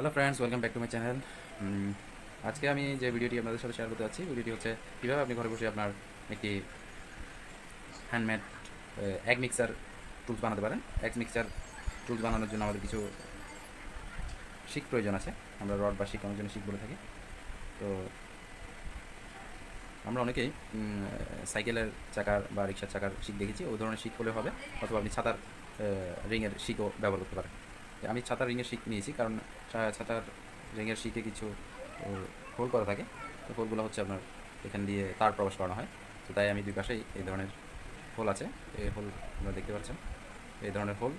Hello friends, welcome back to my channel. আজকে আমি যে ভিডিওটি আপনাদের সাথে শেয়ার করতে যাচ্ছি, ভিডিওটি হচ্ছে কীভাবে আপনি ঘরে বসে আপনার একটি হ্যান্ডমেড এগ মিক্সার টুলস বানাতে পারেন। এগ মিক্সার টুলস বানানোর জন্য আমাদের কিছু শিক প্রয়োজন আছে। আমরা রড বা শিক অনেক জন্য শিক বলে থাকি। তো আমরা অনেকেই সাইকেলের চাকার বা রিক্সার চাকার শিক দেখেছি, ওই ধরনের শিক হলে হবে, অথবা আপনি ছাতার রিংয়ের শিকও ব্যবহার করতে পারেন। আমি ছাতার রিংয়ের শিক নিয়েছি, কারণ ছাতার রিংয়ের শিকে কিছু হোল করা থাকে। তো হোলগুলো হচ্ছে আপনার এখান দিয়ে তার প্রবেশ করানো হয়। তো তাই আমি দুই পাশেই এই ধরনের হোল আছে। এই হোল আপনারা দেখতে পাচ্ছেন। এই ধরনের হোল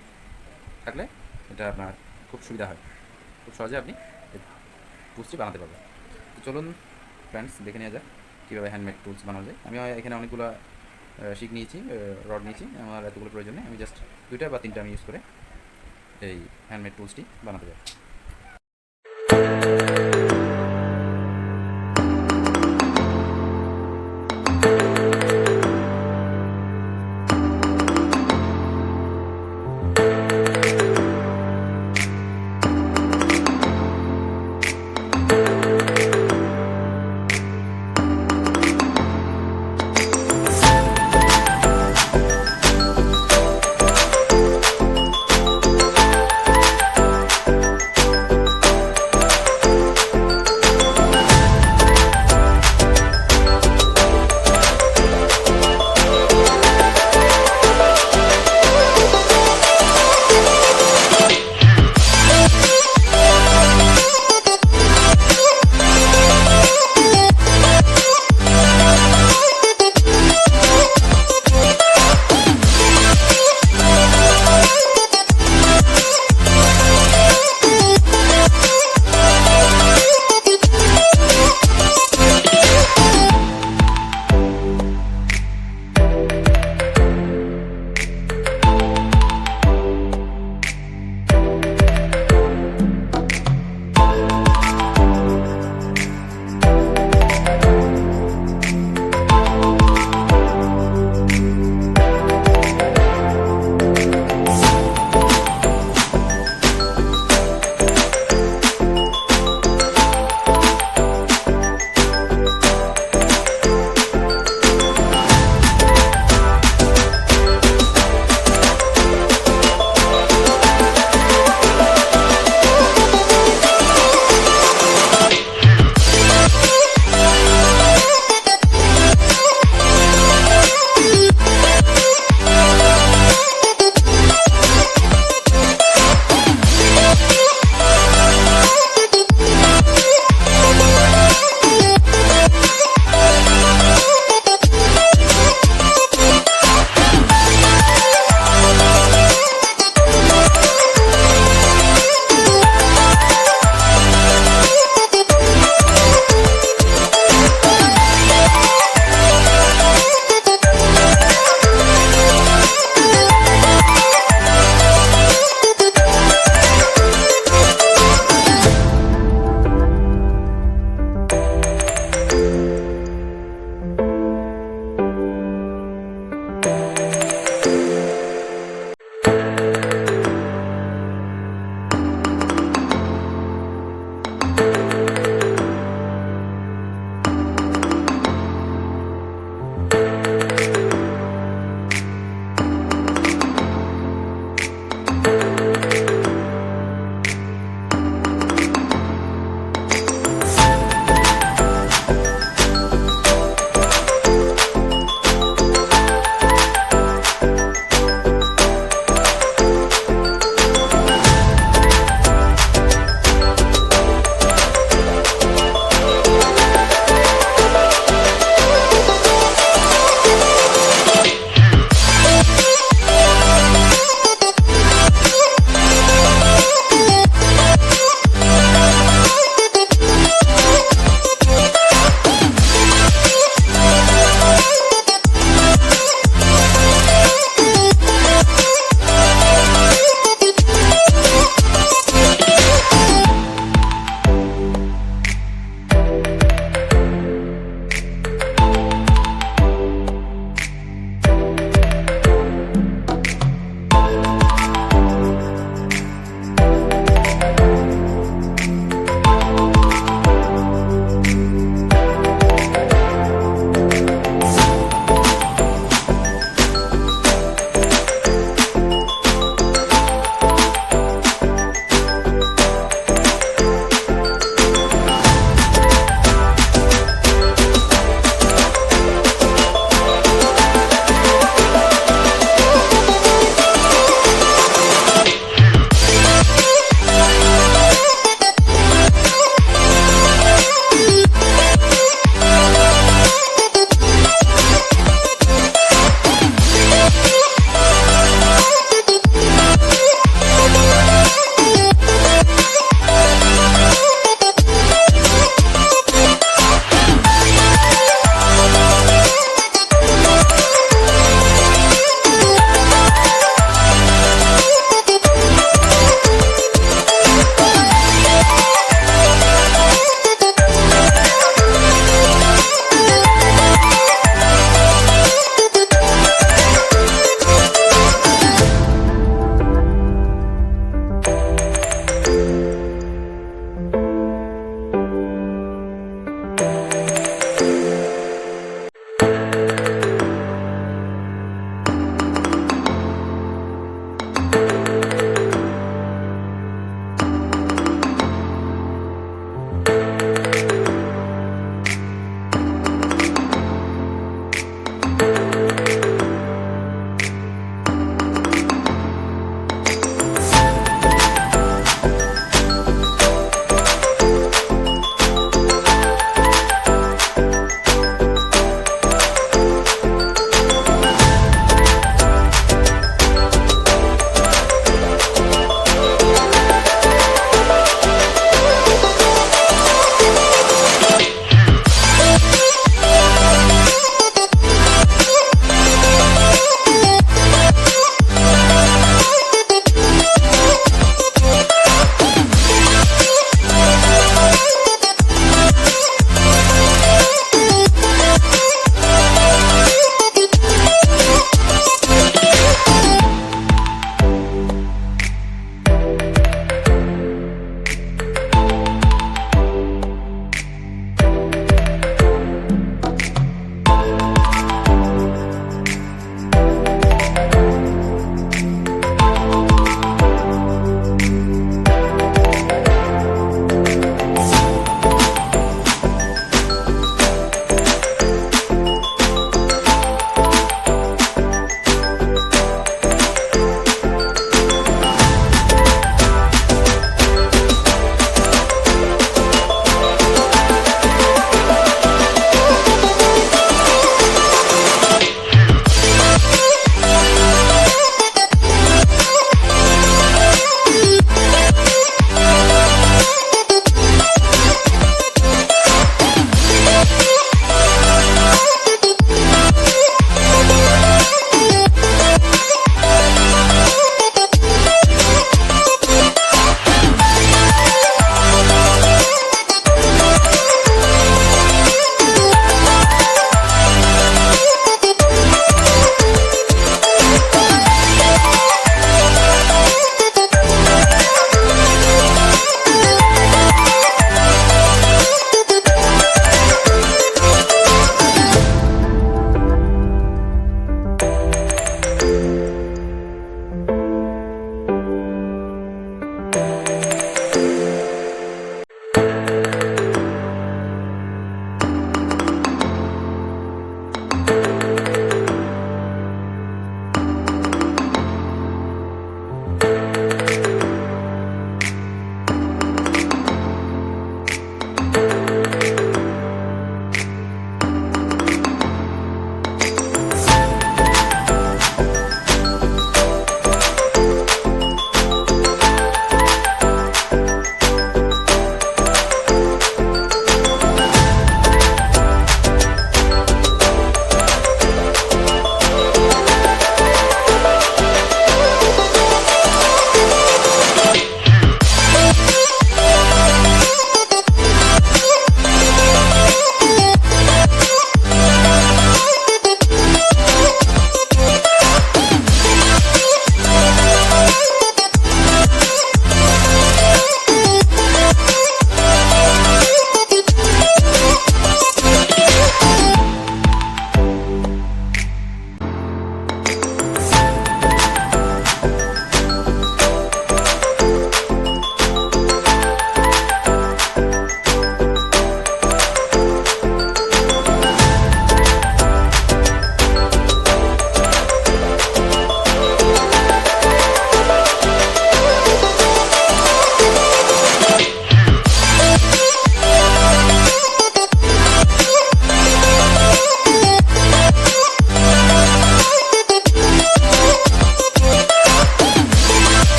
থাকলে এটা আপনার খুব সুবিধা হয়, খুব সহজে আপনি এই টুলসটি বানাতে পারবেন। তো চলুন ফ্রেন্ডস, দেখে নেওয়া যাক কীভাবে হ্যান্ডমেড টুলস বানানো যায়। আমি এখানে অনেকগুলো শিক নিয়েছি, রড নিয়েছি। আমার এতগুলো প্রয়োজন নেই, আমি জাস্ট দুইটা বা তিনটা আমি ইউজ করে এই হ্যান্ডমেড টুলসটি বানাতে পারি।